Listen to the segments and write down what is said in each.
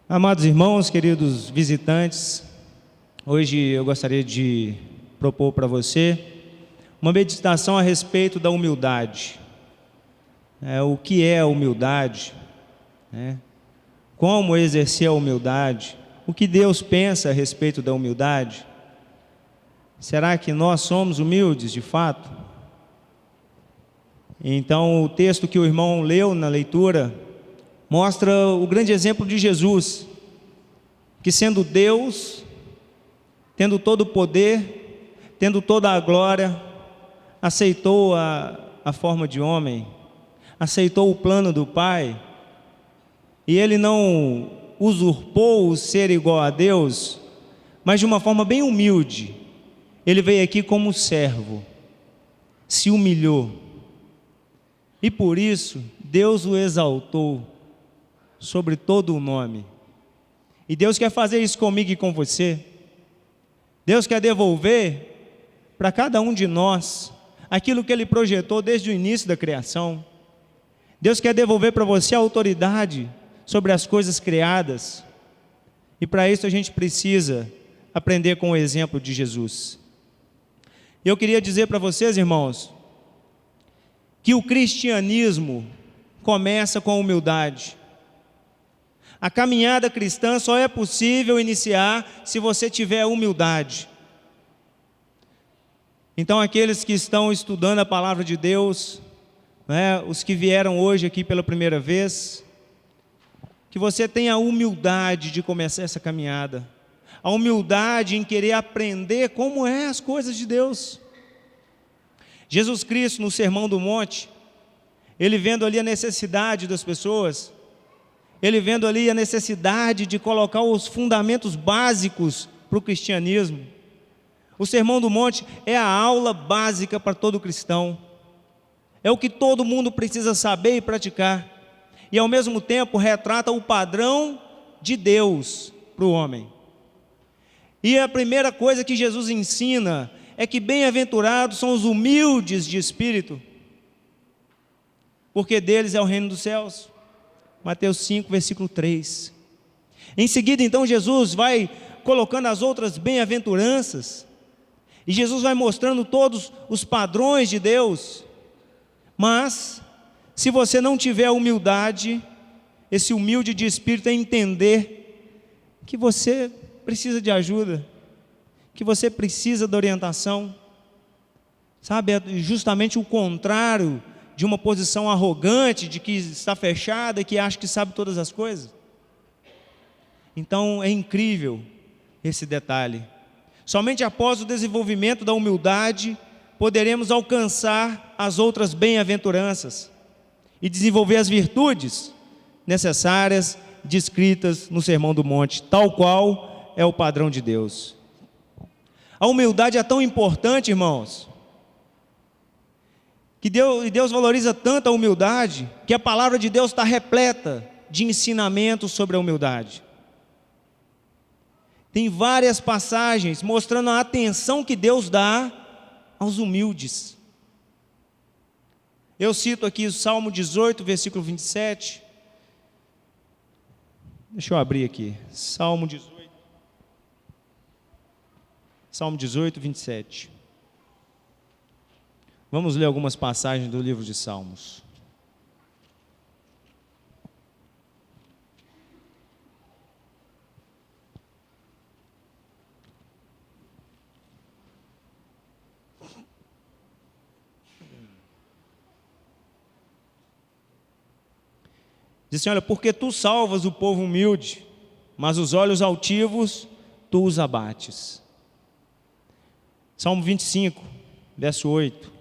Amados irmãos, queridos visitantes, hoje eu gostaria de propor para você uma meditação a respeito da humildade. O que é a humildade? Como exercer a humildade? O que Deus pensa a respeito da humildade? Será que nós somos humildes de fato? Então, o texto que o irmão leu na leitura mostra o grande exemplo de Jesus, que sendo Deus, tendo todo o poder, tendo toda a glória, aceitou a forma de homem, aceitou o plano do Pai, e ele não usurpou o ser igual a Deus, mas de uma forma bem humilde. Ele veio aqui como servo, se humilhou, e por isso Deus o exaltou sobre todo o nome. E Deus quer fazer isso comigo e com você. Deus quer devolver para cada um de nós aquilo que Ele projetou desde o início da criação. Deus quer devolver para você a autoridade sobre as coisas criadas. E para isso a gente precisa aprender com o exemplo de Jesus. Eu queria dizer para vocês, irmãos, que o cristianismo começa com a humildade. A caminhada cristã só é possível iniciar se você tiver humildade. Então, aqueles que estão estudando a palavra de Deus, os que vieram hoje aqui pela primeira vez, que você tenha a humildade de começar essa caminhada, a humildade em querer aprender como é as coisas de Deus. Jesus Cristo, no Sermão do Monte, ele vendo ali a necessidade das pessoas, ele vendo ali a necessidade de colocar os fundamentos básicos para o cristianismo. O Sermão do Monte é a aula básica para todo cristão. É o que todo mundo precisa saber e praticar. E ao mesmo tempo retrata o padrão de Deus para o homem. E a primeira coisa que Jesus ensina é que bem-aventurados são os humildes de espírito, porque deles é o reino dos céus. Mateus 5, versículo 3. Em seguida, então, Jesus vai colocando as outras bem-aventuranças, e Jesus vai mostrando todos os padrões de Deus. Mas, se você não tiver humildade, esse humilde de espírito é entender que você precisa de ajuda, que você precisa de orientação, sabe? É justamente o contrário de uma posição arrogante, de que está fechada e que acha que sabe todas as coisas. Então é incrível esse detalhe. Somente após o desenvolvimento da humildade poderemos alcançar as outras bem-aventuranças e desenvolver as virtudes necessárias descritas no Sermão do Monte, tal qual é o padrão de Deus. A humildade é tão importante, irmãos, que Deus valoriza tanto a humildade, que a palavra de Deus está repleta de ensinamentos sobre a humildade. Tem várias passagens mostrando a atenção que Deus dá aos humildes. Eu cito aqui o Salmo 18, versículo 27. Deixa eu abrir aqui. Salmo 18, 27. Vamos ler algumas passagens do livro de Salmos. Diz assim, olha, porque tu salvas o povo humilde, mas os olhos altivos tu os abates. Salmo 25, verso 8.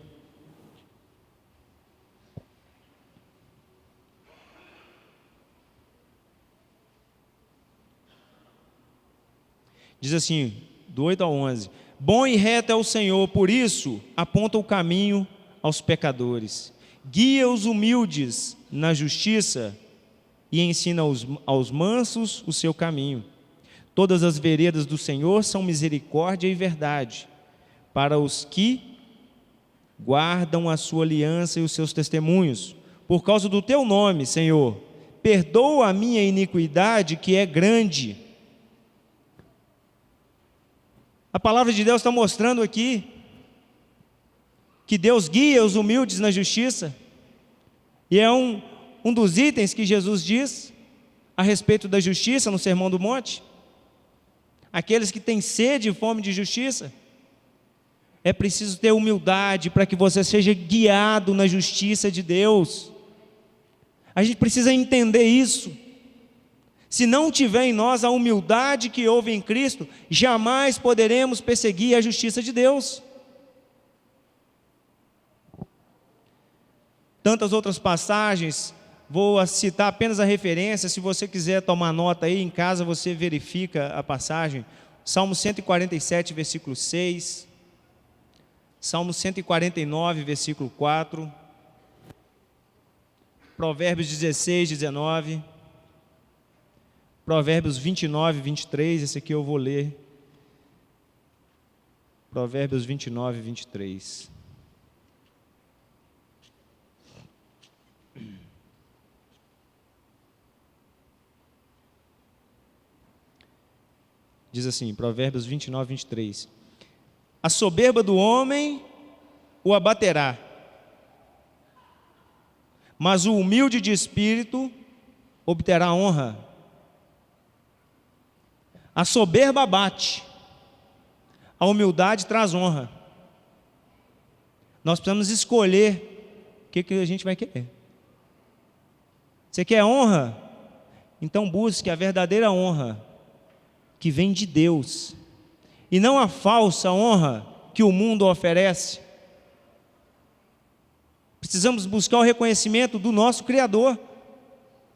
Diz assim, do 8 ao 11, bom e reto é o Senhor, por isso aponta o caminho aos pecadores, guia os humildes na justiça e ensina aos mansos o seu caminho. Todas as veredas do Senhor são misericórdia e verdade, para os que guardam a sua aliança e os seus testemunhos. Por causa do teu nome, Senhor, perdoa a minha iniquidade, que é grande. A palavra de Deus está mostrando aqui que Deus guia os humildes na justiça, e é um dos itens que Jesus diz a respeito da justiça no Sermão do Monte. Aqueles que têm sede e fome de justiça, é preciso ter humildade para que você seja guiado na justiça de Deus. A gente precisa entender isso. Se não tiver em nós a humildade que houve em Cristo, jamais poderemos perseguir a justiça de Deus. Tantas outras passagens, vou citar apenas a referência. Se você quiser tomar nota aí em casa, você verifica a passagem. Salmo 147, versículo 6. Salmo 149, versículo 4. Provérbios 16, 19. Provérbios 29, 23. Esse aqui eu vou ler. Provérbios 29, 23. Diz assim, Provérbios 29, 23. A soberba do homem o abaterá, mas o humilde de espírito obterá honra. A soberba abate, a humildade traz honra. Nós precisamos escolher o que a gente vai querer. Você quer honra? Então busque a verdadeira honra, que vem de Deus, e não a falsa honra que o mundo oferece. Precisamos buscar o reconhecimento do nosso Criador.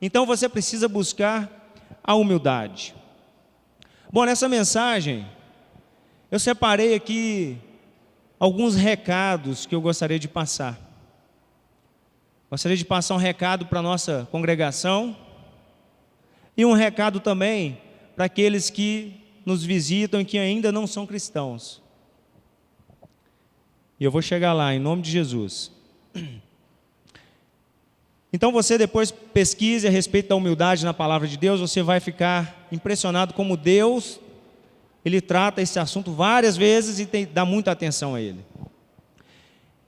Então você precisa buscar a humildade. Bom, nessa mensagem eu separei aqui alguns recados que eu gostaria de passar. Gostaria de passar um recado para a nossa congregação e um recado também para aqueles que nos visitam e que ainda não são cristãos. E eu vou chegar lá, em nome de Jesus. Então você depois pesquise a respeito da humildade na palavra de Deus, você vai ficar impressionado como Deus, Ele trata esse assunto várias vezes e dá muita atenção a ele.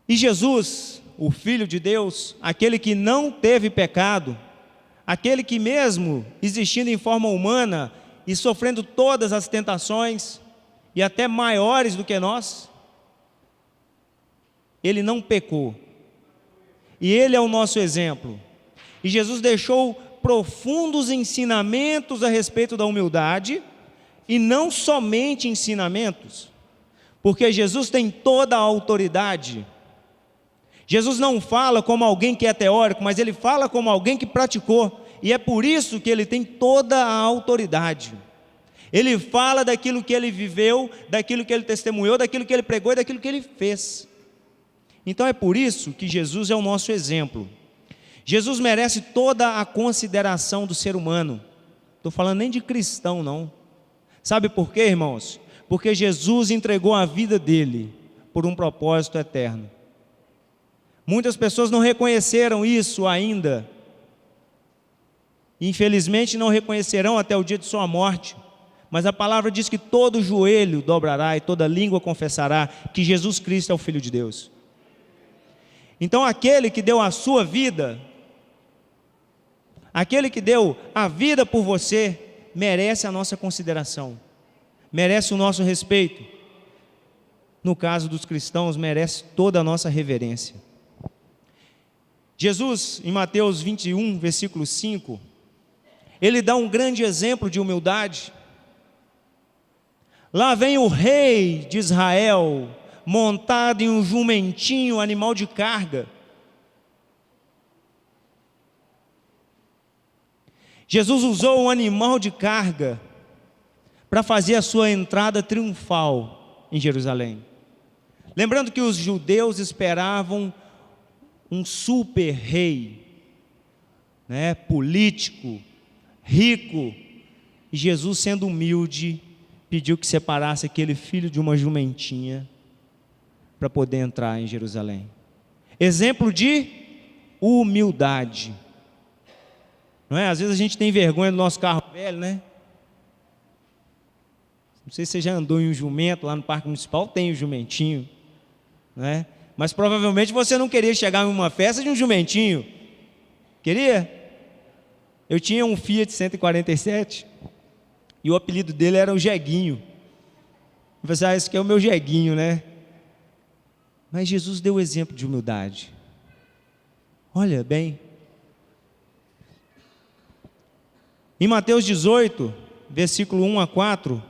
E Jesus, o Filho de Deus, aquele que não teve pecado, aquele que mesmo existindo em forma humana e sofrendo todas as tentações, e até maiores do que nós, Ele não pecou. E Ele é o nosso exemplo. E Jesus deixou profundos ensinamentos a respeito da humildade, e não somente ensinamentos, porque Jesus tem toda a autoridade. Jesus não fala como alguém que é teórico, mas Ele fala como alguém que praticou, e é por isso que Ele tem toda a autoridade. Ele fala daquilo que Ele viveu, daquilo que Ele testemunhou, daquilo que Ele pregou e daquilo que Ele fez. Então é por isso que Jesus é o nosso exemplo. Jesus merece toda a consideração do ser humano. Estou falando nem de cristão não. Sabe por quê, irmãos? Porque Jesus entregou a vida dele por um propósito eterno. Muitas pessoas não reconheceram isso ainda. Infelizmente não reconhecerão até o dia de sua morte. Mas a palavra diz que todo joelho dobrará e toda língua confessará que Jesus Cristo é o Filho de Deus. Então aquele que deu a sua vida, aquele que deu a vida por você, merece a nossa consideração, merece o nosso respeito. No caso dos cristãos, merece toda a nossa reverência. Jesus, em Mateus 21, versículo 5, Ele dá um grande exemplo de humildade. Lá vem o rei de Israel, montado em um jumentinho, animal de carga. Jesus usou um animal de carga para fazer a sua entrada triunfal em Jerusalém. Lembrando que os judeus esperavam um super rei, político, rico, e Jesus, sendo humilde, pediu que separasse aquele filho de uma jumentinha para poder entrar em Jerusalém. Exemplo de humildade. não é? Às vezes a gente tem vergonha do nosso carro velho, né? Não sei se você já andou em um jumento lá no Parque Municipal, tem o jumentinho, não é? Mas provavelmente você não queria chegar em uma festa de um jumentinho. Queria? Eu tinha um Fiat 147 e o apelido dele era o Jeguinho. Eu pensava, esse aqui é o meu Jeguinho, né? Mas Jesus deu o exemplo de humildade. Olha bem, em Mateus 18, versículo 1 a 4,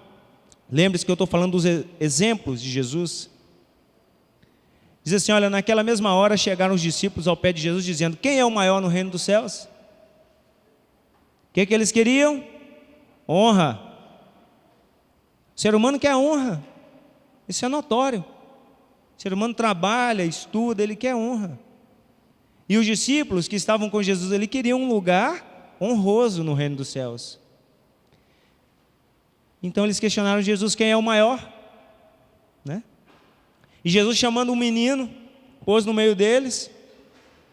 lembre-se que eu estou falando dos exemplos de Jesus. Diz assim, olha, naquela mesma hora chegaram os discípulos ao pé de Jesus, dizendo, quem é o maior no reino dos céus? O que eles queriam? Honra. O ser humano quer honra, isso é notório. O ser humano trabalha, estuda, ele quer honra. E os discípulos que estavam com Jesus, ele queriam um lugar honroso no reino dos céus. Então eles questionaram Jesus, quem é o maior? Né? E Jesus, chamando um menino, pôs no meio deles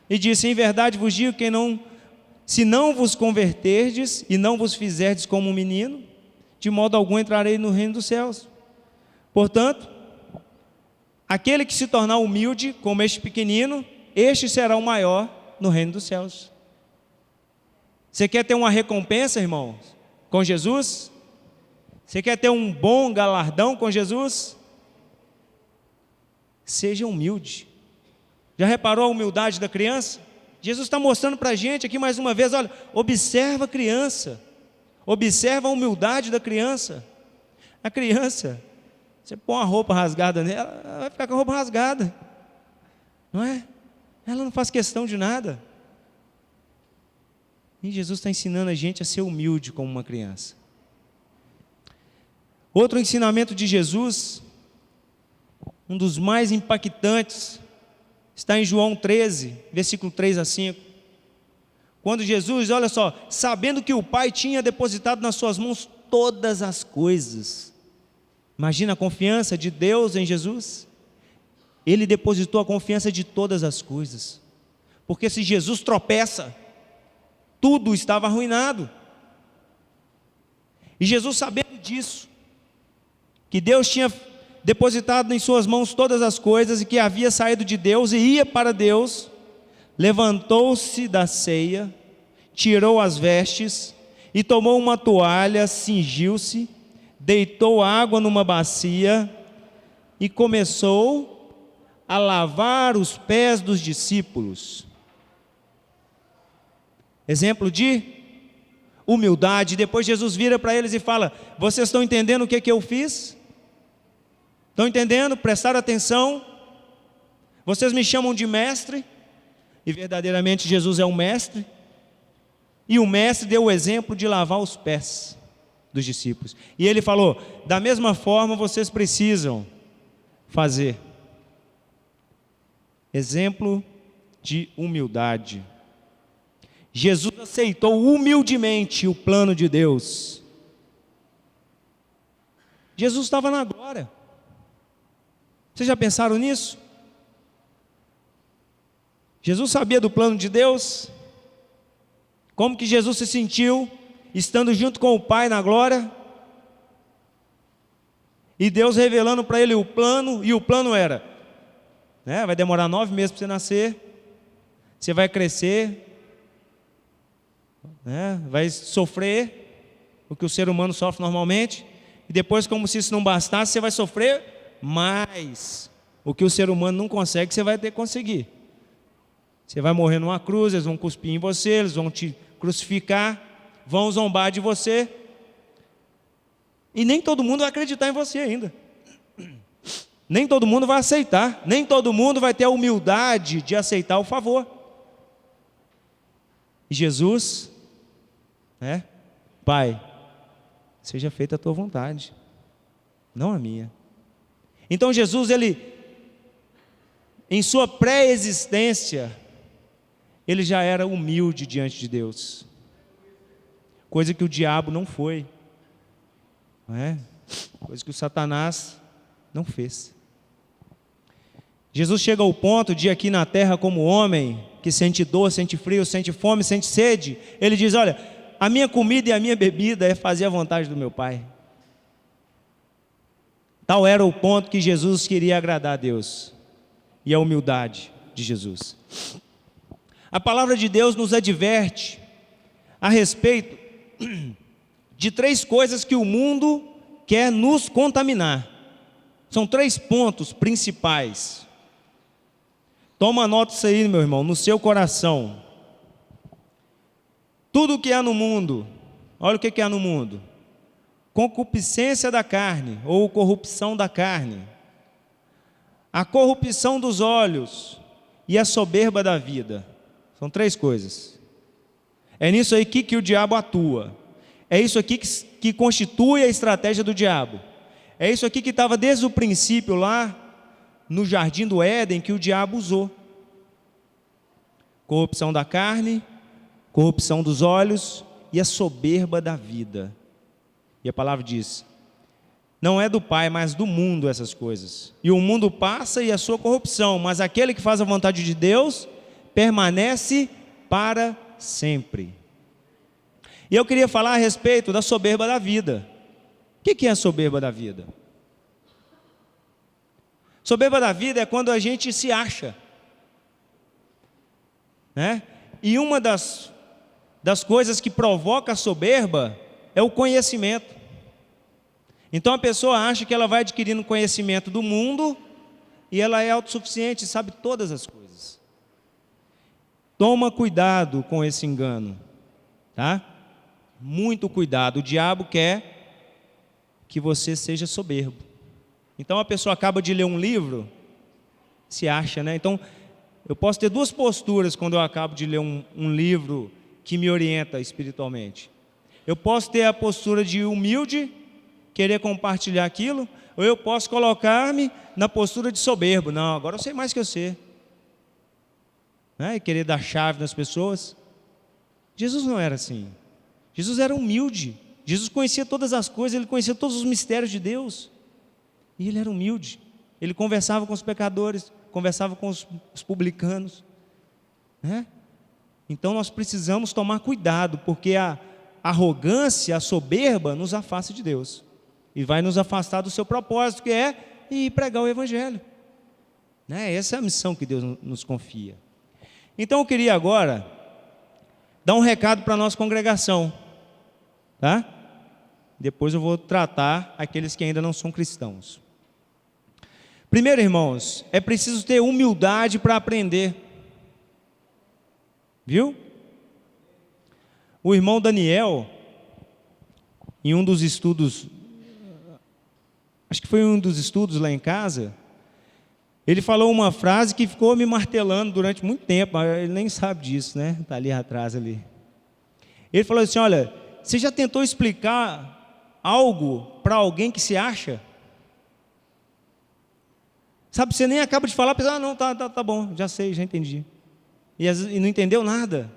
e disse, em verdade vos digo que se não vos converterdes e não vos fizerdes como um menino, de modo algum entrarei no reino dos céus. Portanto, aquele que se tornar humilde como este pequenino, este será o maior no reino dos céus. Você quer ter uma recompensa, irmãos, com Jesus? Você quer ter um bom galardão com Jesus? Seja humilde. Já reparou a humildade da criança? Jesus está mostrando para a gente aqui mais uma vez, olha, observa a criança, observa a humildade da criança. A criança, você põe uma roupa rasgada nela, ela vai ficar com a roupa rasgada, não é? Ela não faz questão de nada. E Jesus está ensinando a gente a ser humilde como uma criança. Outro ensinamento de Jesus, um dos mais impactantes, está em João 13, versículo 3 a 5. Quando Jesus, olha só, sabendo que o Pai tinha depositado nas suas mãos todas as coisas. Imagina a confiança de Deus em Jesus. Ele depositou a confiança de todas as coisas. Porque se Jesus tropeça, tudo estava arruinado. E Jesus, sabendo disso, que Deus tinha depositado em suas mãos todas as coisas e que havia saído de Deus e ia para Deus, levantou-se da ceia, tirou as vestes e tomou uma toalha, cingiu-se, deitou água numa bacia e começou a lavar os pés dos discípulos. Exemplo de humildade. Depois Jesus vira para eles e fala, vocês estão entendendo o que eu fiz? Estão entendendo? Prestaram atenção? Vocês me chamam de mestre, e verdadeiramente Jesus é um mestre, e o mestre deu o exemplo de lavar os pés dos discípulos, e ele falou, da mesma forma vocês precisam fazer. Exemplo de humildade. Jesus aceitou humildemente o plano de Deus. Jesus estava na glória. Vocês já pensaram nisso? Jesus sabia do plano de Deus? Como que Jesus se sentiu estando junto com o Pai na glória? E Deus revelando para ele o plano, e o plano era, né, vai demorar 9 meses para você nascer, você vai crescer, né, vai sofrer o que o ser humano sofre normalmente, e depois, como se isso não bastasse, você vai sofrer mais o que o ser humano não consegue, você vai ter que conseguir. Você vai morrer numa cruz, eles vão cuspir em você, eles vão te crucificar, vão zombar de você, e nem todo mundo vai acreditar em você ainda, nem todo mundo vai aceitar, nem todo mundo vai ter a humildade de aceitar o favor. E Jesus, né? Pai, seja feita a tua vontade, não a minha. Então Jesus, ele, em sua pré-existência, ele já era humilde diante de Deus, coisa que o diabo não foi, não é? Coisa que o Satanás não fez. Jesus chega ao ponto de aqui na terra como homem, que sente dor, sente frio, sente fome, sente sede, ele diz: olha, a minha comida e a minha bebida é fazer a vontade do meu Pai. Tal era o ponto que Jesus queria agradar a Deus, e a humildade de Jesus. A palavra de Deus nos adverte a respeito de 3 coisas que o mundo quer nos contaminar. São 3 pontos principais. Toma nota disso aí, meu irmão, no seu coração. Tudo o que há no mundo, olha o que há no mundo: concupiscência da carne, ou corrupção da carne, a corrupção dos olhos e a soberba da vida. São 3 coisas. É nisso aí que o diabo atua. É isso aqui que constitui a estratégia do diabo. É isso aqui que estava desde o princípio lá no jardim do Éden, que o diabo usou. Corrupção da carne, corrupção dos olhos e a soberba da vida. E a palavra diz: não é do Pai, mas do mundo essas coisas. E o mundo passa e a sua corrupção, mas aquele que faz a vontade de Deus permanece para sempre. E eu queria falar a respeito da soberba da vida. O que é a soberba da vida? Soberba da vida é quando a gente se acha, né? E uma das coisas que provoca a soberba é o conhecimento. Então a pessoa acha que ela vai adquirindo conhecimento do mundo e ela é autossuficiente, sabe todas as coisas. Toma cuidado com esse engano, tá? Muito cuidado. O diabo quer que você seja soberbo. Então a pessoa acaba de ler um livro, se acha, né? Então eu posso ter 2 posturas quando eu acabo de ler um livro que me orienta espiritualmente. Eu posso ter a postura de humilde, querer compartilhar aquilo, ou eu posso colocar-me na postura de soberbo. Não, agora eu sei mais que você, né? E querer dar chave nas pessoas. Jesus não era assim. Jesus era humilde. Jesus conhecia todas as coisas, ele conhecia todos os mistérios de Deus. E ele era humilde. Ele conversava com os pecadores, conversava com os publicanos, né? Então nós precisamos tomar cuidado, porque a arrogância, a soberba nos afasta de Deus e vai nos afastar do seu propósito, que é ir pregar o Evangelho, né? Essa é a missão que Deus nos confia. Então eu queria agora dar um recado para a nossa congregação, tá? Depois eu vou tratar aqueles que ainda não são cristãos. Primeiro, irmãos, é preciso ter humildade para aprender. Viu? O irmão Daniel, em um dos estudos, acho que foi um dos estudos lá em casa, ele falou uma frase que ficou me martelando durante muito tempo, mas ele nem sabe disso, né? Está ali atrás ali. Ele falou assim: olha, você já tentou explicar algo para alguém que se acha? Sabe, você nem acaba de falar, pensa: ah, não, tá bom, já sei, já entendi. E não entendeu nada.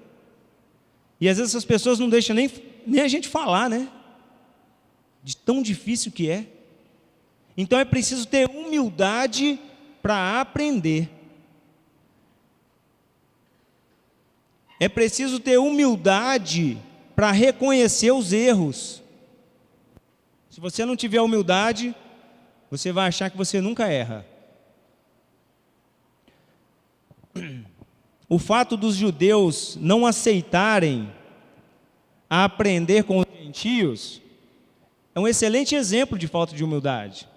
E às vezes essas pessoas não deixam nem a gente falar, né? De tão difícil que é. Então é preciso ter humildade para aprender. É preciso ter humildade para reconhecer os erros. Se você não tiver humildade, você vai achar que você nunca erra. O fato dos judeus não aceitarem a aprender com os gentios é um excelente exemplo de falta de humildade.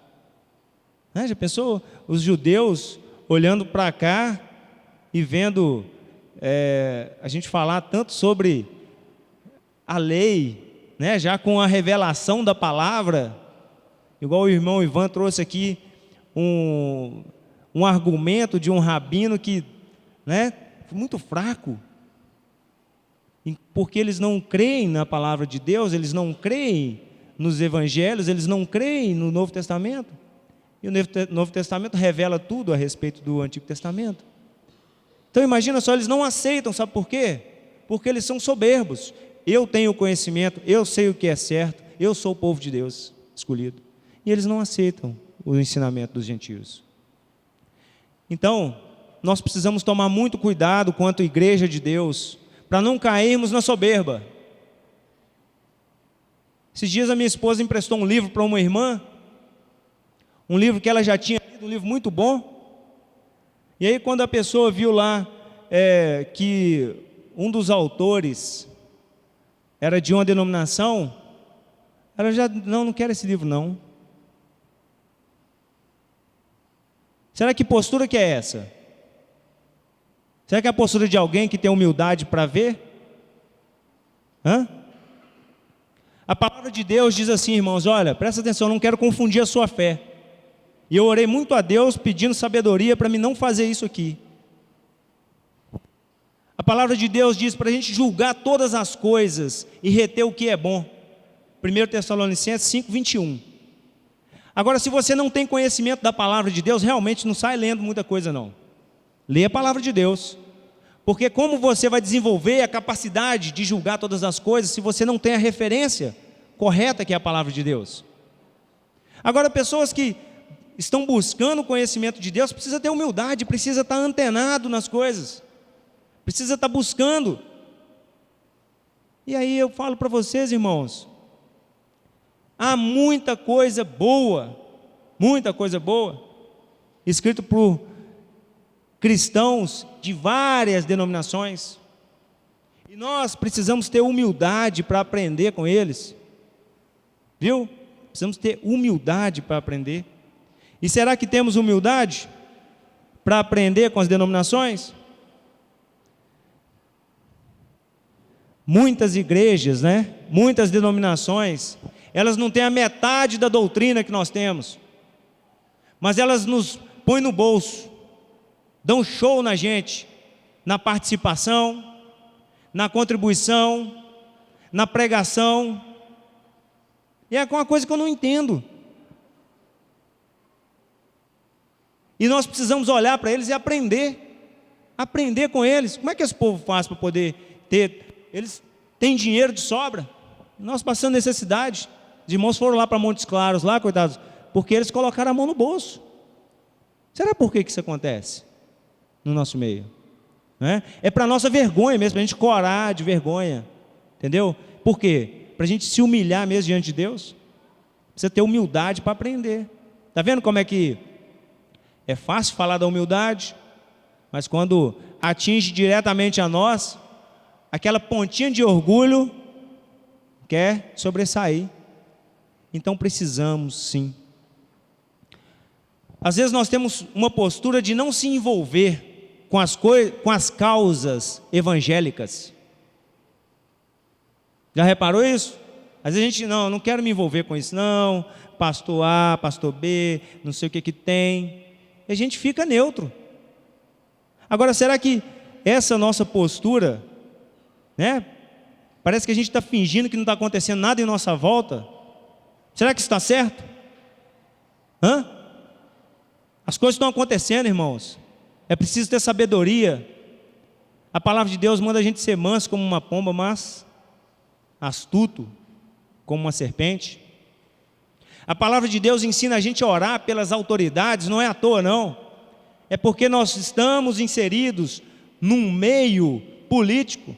Já pensou os judeus olhando para cá e vendo a gente falar tanto sobre a lei, né? Já com a revelação da palavra, igual o irmão Ivan trouxe aqui um argumento de um rabino que, né, muito fraco, porque eles não creem na palavra de Deus, eles não creem nos evangelhos, eles não creem no Novo Testamento. E o Novo Testamento revela tudo a respeito do Antigo Testamento. Então imagina só, eles não aceitam, sabe por quê? Porque eles são soberbos. Eu tenho conhecimento, eu sei o que é certo, eu sou o povo de Deus escolhido. E eles não aceitam o ensinamento dos gentios. Então, nós precisamos tomar muito cuidado quanto igreja de Deus, para não cairmos na soberba. Esses dias a minha esposa emprestou um livro para uma irmã, um livro que ela já tinha lido, um livro muito bom. E aí quando a pessoa viu lá que um dos autores era de uma denominação, ela já, não quero esse livro não. Será que postura que é essa? Será que é a postura de alguém que tem humildade para ver? A palavra de Deus diz assim, irmãos, olha, presta atenção, eu não quero confundir a sua fé. E eu orei muito a Deus pedindo sabedoria para mim não fazer isso aqui. A palavra de Deus diz para a gente julgar todas as coisas e reter o que é bom. 1 Tessalonicenses 5:21. Agora, se você não tem conhecimento da palavra de Deus, realmente não sai lendo muita coisa não. Lê a palavra de Deus. Porque como você vai desenvolver a capacidade de julgar todas as coisas se você não tem a referência correta que é a palavra de Deus? Agora, pessoas que estão buscando o conhecimento de Deus, precisa ter humildade, precisa estar antenado nas coisas, precisa estar buscando. E aí eu falo para vocês, irmãos, há muita coisa boa, escrito por cristãos de várias denominações, e nós precisamos ter humildade para aprender com eles, viu? Precisamos ter humildade para aprender. E será que temos humildade para aprender com as denominações? Muitas igrejas, muitas denominações, elas não têm a metade da doutrina que nós temos, mas elas nos põem no bolso, dão show na gente, na participação, na contribuição, na pregação, e é uma coisa que eu não entendo. E nós precisamos olhar para eles e aprender com eles. Como é que esse povo faz para poder ter? Eles têm dinheiro de sobra, nós passando necessidade. Os irmãos foram lá para Montes Claros, lá, coitados, porque eles colocaram a mão no bolso. Será por que isso acontece no nosso meio? É para a nossa vergonha mesmo, para a gente corar de vergonha, entendeu? Por quê? Para a gente se humilhar mesmo diante de Deus. Precisa ter humildade para aprender. Está vendo como é que é fácil falar da humildade, mas quando atinge diretamente a nós, aquela pontinha de orgulho quer sobressair. Então precisamos sim. Às vezes nós temos uma postura de não se envolver com as causas evangélicas. Já reparou isso? Às vezes a gente, não quero me envolver com isso não, pastor A, pastor B, não sei o que tem. E a gente fica neutro. Agora, será que essa nossa postura, parece que a gente está fingindo que não está acontecendo nada em nossa volta? Será que isso está certo? As coisas estão acontecendo, irmãos. É preciso ter sabedoria. A palavra de Deus manda a gente ser manso como uma pomba, mas astuto como uma serpente. A palavra de Deus ensina a gente a orar pelas autoridades, não é à toa não. É porque nós estamos inseridos num meio político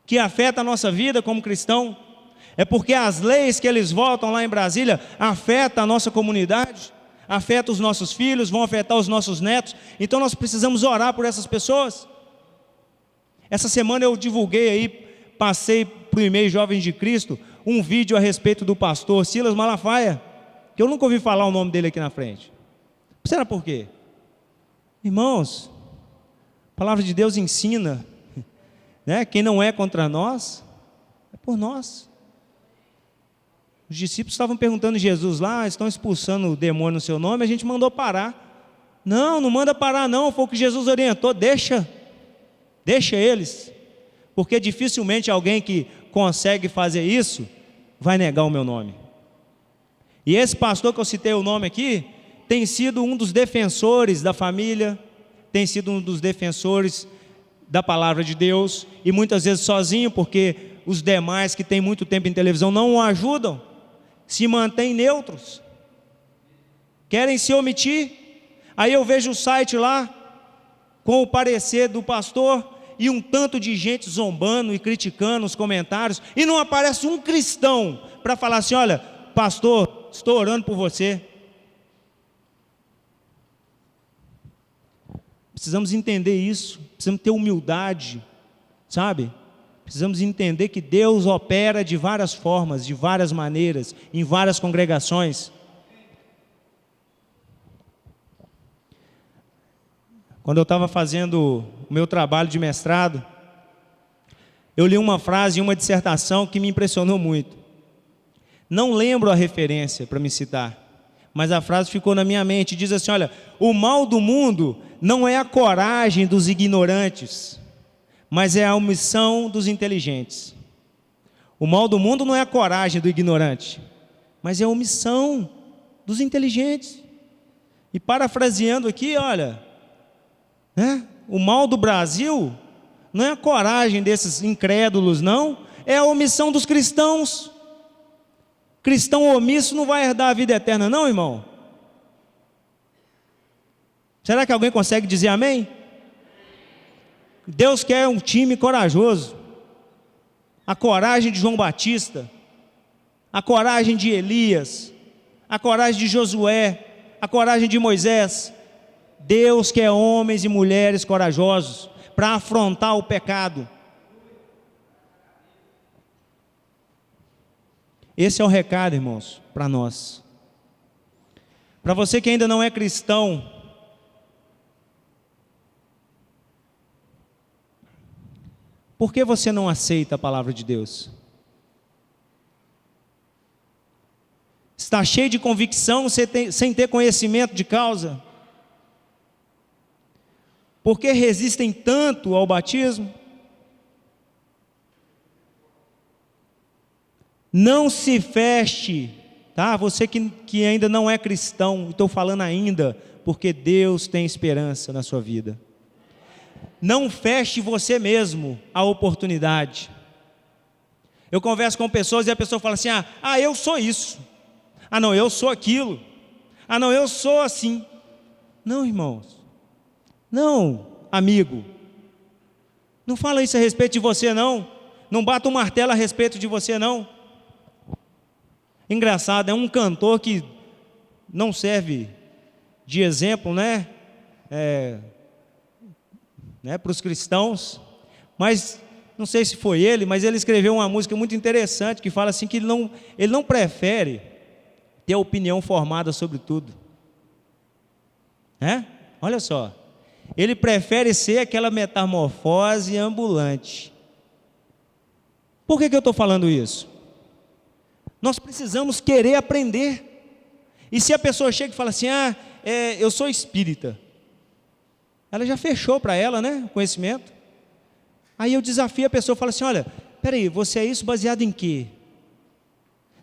que afeta a nossa vida como cristão. É porque as leis que eles votam lá em Brasília afetam a nossa comunidade, afetam os nossos filhos, vão afetar os nossos netos. Então nós precisamos orar por essas pessoas. Essa semana eu divulguei aí, passei para o e-mail Jovens de Cristo, um vídeo a respeito do pastor Silas Malafaia, que eu nunca ouvi falar o nome dele aqui na frente. Será por quê? Irmãos, a palavra de Deus ensina, quem não é contra nós, é por nós. Os discípulos estavam perguntando a Jesus lá, estão expulsando o demônio no seu nome, a gente mandou parar. Não manda parar não, foi o que Jesus orientou, deixa eles, porque dificilmente alguém que consegue fazer isso vai negar o meu nome. E esse pastor que eu citei o nome aqui, tem sido um dos defensores da família, tem sido um dos defensores da palavra de Deus, e muitas vezes sozinho, porque os demais que têm muito tempo em televisão não o ajudam, se mantêm neutros, querem se omitir. Aí eu vejo o site lá, com o parecer do pastor e um tanto de gente zombando e criticando os comentários, e não aparece um cristão para falar assim: olha, pastor, estou orando por você. Precisamos entender isso, precisamos ter humildade, sabe? Precisamos entender que Deus opera de várias formas, de várias maneiras, em várias congregações. Quando eu estava fazendo o meu trabalho de mestrado, eu li uma frase em uma dissertação que me impressionou muito. Não lembro a referência para me citar, mas a frase ficou na minha mente. Diz assim: olha, o mal do mundo não é a coragem dos ignorantes, mas é a omissão dos inteligentes. O mal do mundo não é a coragem do ignorante, mas é a omissão dos inteligentes. E parafraseando aqui, olha, o mal do Brasil não é a coragem desses incrédulos, não, é a omissão dos cristãos. Cristão omisso não vai herdar a vida eterna, não, irmão? Será que alguém consegue dizer amém? Deus quer um time corajoso, a coragem de João Batista, a coragem de Elias, a coragem de Josué, a coragem de Moisés. Deus quer homens e mulheres corajosos para afrontar o pecado. Esse é o recado, irmãos, para nós. Para você que ainda não é cristão, por que você não aceita a palavra de Deus? Está cheio de convicção sem ter conhecimento de causa? Por que resistem tanto ao batismo? Não se feche, tá? Você que ainda não é cristão, estou falando ainda, porque Deus tem esperança na sua vida. Não feche você mesmo a oportunidade. Eu converso com pessoas e a pessoa fala assim: eu sou isso. Não, eu sou aquilo. Não, eu sou assim. Não, irmãos. Não, amigo. Não fala isso a respeito de você, não. Não bata um martelo a respeito de você, não. Engraçado, é um cantor que não serve de exemplo, para os cristãos, mas não sei se foi ele, mas ele escreveu uma música muito interessante que fala assim que ele não prefere ter opinião formada sobre tudo. Olha só, ele prefere ser aquela metamorfose ambulante. Por que eu estou falando isso? Nós precisamos querer aprender. E se a pessoa chega e fala assim: eu sou espírita, ela já fechou para ela, o conhecimento. Aí eu desafio a pessoa, fala assim: olha, peraí, você é isso baseado em quê?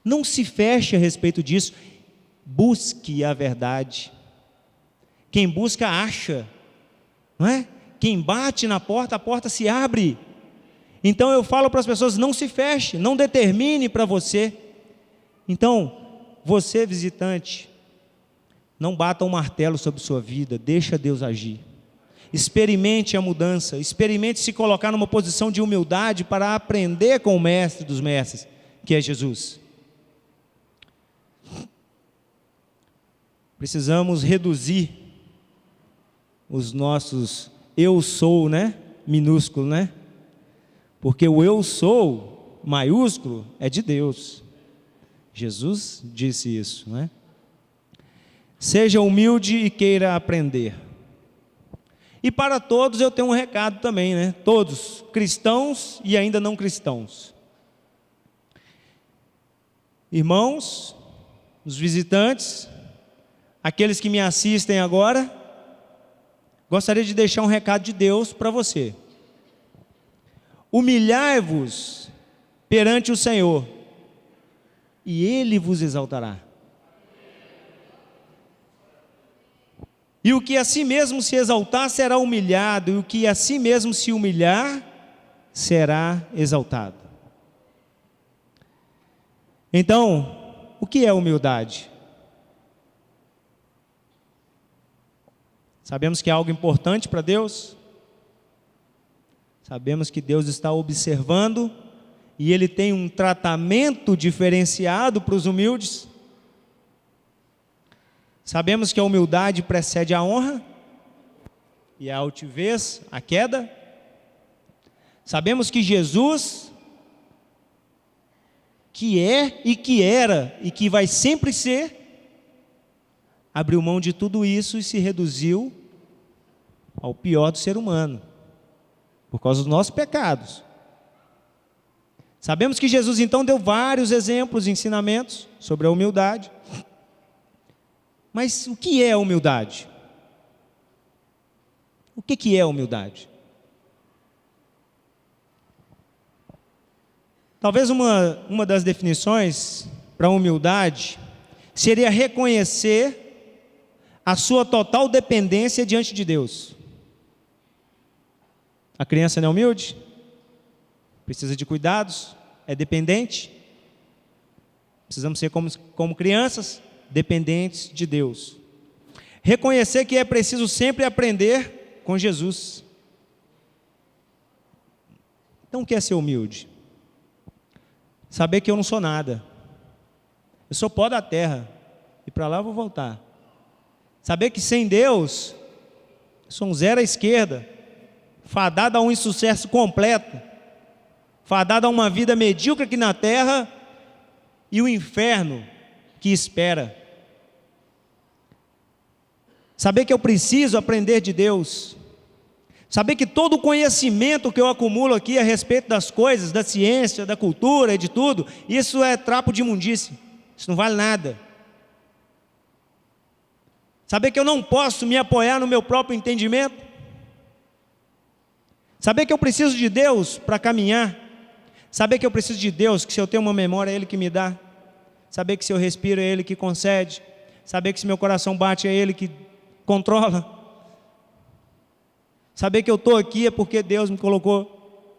Não se feche a respeito disso, busque a verdade. Quem busca, acha, não é? Quem bate na porta, a porta se abre. Então eu falo para as pessoas: não se feche, não determine para você. Então, você visitante, não bata um martelo sobre sua vida, deixa Deus agir. Experimente a mudança, experimente se colocar numa posição de humildade para aprender com o mestre dos mestres, que é Jesus. Precisamos reduzir os nossos eu sou, minúsculo, porque o eu sou maiúsculo é de Deus. Jesus disse isso, Seja humilde e queira aprender. E para todos eu tenho um recado também, Todos, cristãos e ainda não cristãos. Irmãos, os visitantes, aqueles que me assistem agora, gostaria de deixar um recado de Deus para você. Humilhai-vos perante o Senhor, e Ele vos exaltará. E o que a si mesmo se exaltar será humilhado, e o que a si mesmo se humilhar será exaltado. Então, o que é humildade? Sabemos que é algo importante para Deus. Sabemos que Deus está observando e Ele tem um tratamento diferenciado para os humildes. Sabemos que a humildade precede a honra e a altivez, a queda. Sabemos que Jesus, que é e que era e que vai sempre ser, abriu mão de tudo isso e se reduziu ao pior do ser humano, por causa dos nossos pecados. Sabemos que Jesus então deu vários exemplos e ensinamentos sobre a humildade. Mas o que é a humildade? O que é a humildade? Talvez uma das definições para a humildade seria reconhecer a sua total dependência diante de Deus. A criança não é humilde? Precisa de cuidados? É dependente? Precisamos ser como crianças, dependentes de Deus. Reconhecer que é preciso sempre aprender com Jesus. Então o que é ser humilde? Saber que eu não sou nada. Eu sou pó da terra. E para lá eu vou voltar. Saber que sem Deus, eu sou um zero à esquerda. Fadado a um insucesso completo. Fadado a uma vida medíocre aqui na terra. E o inferno que espera. Saber que eu preciso aprender de Deus. Saber que todo o conhecimento que eu acumulo aqui a respeito das coisas, da ciência, da cultura e de tudo, isso é trapo de imundície. Isso não vale nada. Saber que eu não posso me apoiar no meu próprio entendimento. Saber que eu preciso de Deus para caminhar. Saber que eu preciso de Deus, que se eu tenho uma memória é Ele que me dá. Saber que se eu respiro é Ele que concede. Saber que se meu coração bate é Ele que controla. Saber que eu estou aqui é porque Deus me colocou.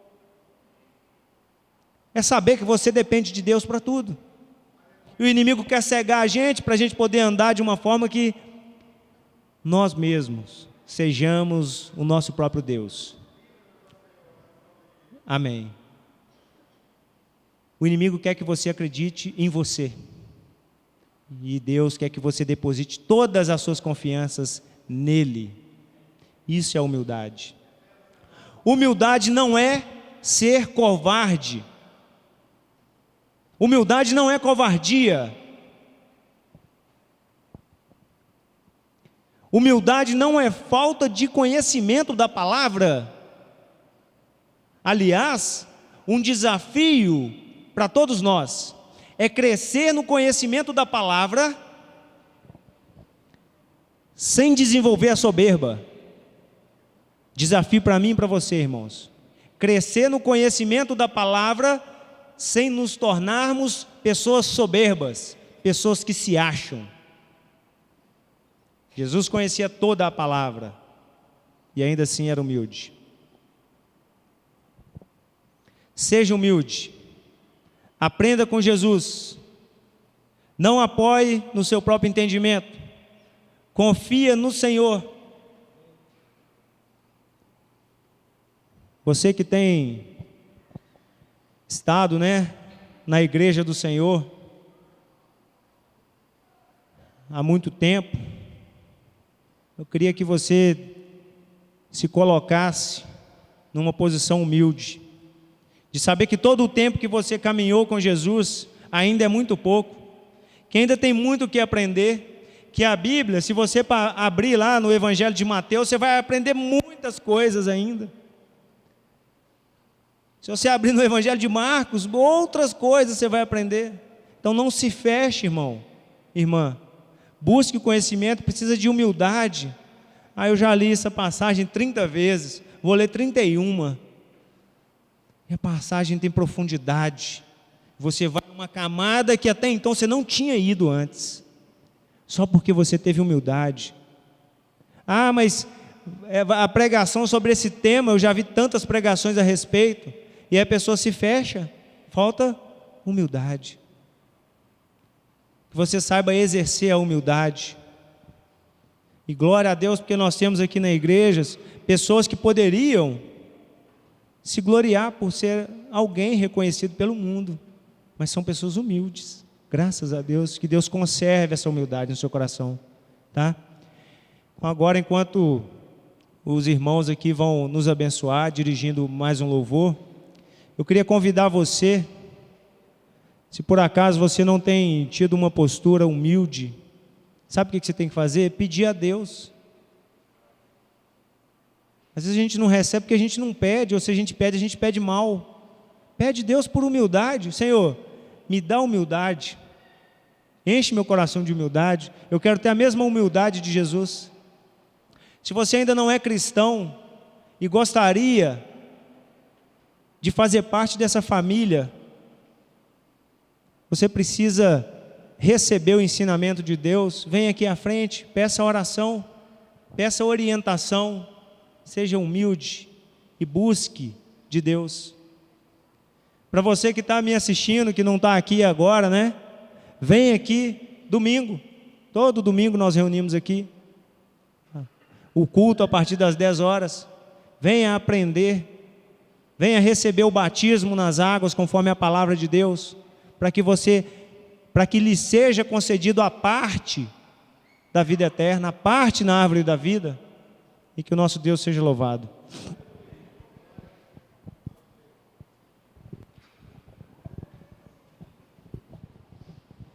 É saber que você depende de Deus para tudo. E o inimigo quer cegar a gente para a gente poder andar de uma forma que nós mesmos sejamos o nosso próprio Deus. Amém. O inimigo quer que você acredite em você. E Deus quer que você deposite todas as suas confianças nele. Isso é humildade. Humildade não é ser covarde. Humildade não é covardia. Humildade não é falta de conhecimento da palavra. Aliás, um desafio para todos nós é crescer no conhecimento da palavra sem desenvolver a soberba. Desafio para mim e para você, irmãos. Crescer no conhecimento da palavra sem nos tornarmos pessoas soberbas, pessoas que se acham. Jesus conhecia toda a palavra e ainda assim era humilde. Seja humilde. Aprenda com Jesus. Não apoie no seu próprio entendimento. Confia no Senhor. Você que tem estado, na igreja do Senhor há muito tempo, eu queria que você se colocasse numa posição humilde, de saber que todo o tempo que você caminhou com Jesus ainda é muito pouco, que ainda tem muito o que aprender, que a Bíblia, se você abrir lá no Evangelho de Mateus, você vai aprender muitas coisas ainda. Se você abrir no Evangelho de Marcos, outras coisas você vai aprender. Então não se feche, irmão, irmã. Busque o conhecimento, precisa de humildade. Eu já li essa passagem 30 vezes, vou ler 31. E a passagem tem profundidade. Você vai numa camada que até então você não tinha ido antes. Só porque você teve humildade. Mas a pregação sobre esse tema, eu já vi tantas pregações a respeito. E a pessoa se fecha, falta humildade. Que você saiba exercer a humildade. E glória a Deus, porque nós temos aqui na igreja pessoas que poderiam se gloriar por ser alguém reconhecido pelo mundo, mas são pessoas humildes. Graças a Deus, que Deus conserve essa humildade no seu coração, tá? Agora, enquanto os irmãos aqui vão nos abençoar, dirigindo mais um louvor, eu queria convidar você, se por acaso você não tem tido uma postura humilde, sabe o que você tem que fazer? Pedir a Deus. Às vezes a gente não recebe porque a gente não pede, ou se a gente pede mal. Pede a Deus por humildade. Senhor, me dá humildade, enche meu coração de humildade, eu quero ter a mesma humildade de Jesus. Se você ainda não é cristão e gostaria de fazer parte dessa família, você precisa receber o ensinamento de Deus. Vem aqui à frente, peça oração, peça orientação, seja humilde e busque de Deus. Para você que está me assistindo, que não está aqui agora, né? Vem aqui domingo, todo domingo nós reunimos aqui, o culto a partir das 10 horas, venha aprender, venha receber o batismo nas águas, conforme a palavra de Deus, para que lhe seja concedido a parte da vida eterna, a parte na árvore da vida, e que o nosso Deus seja louvado.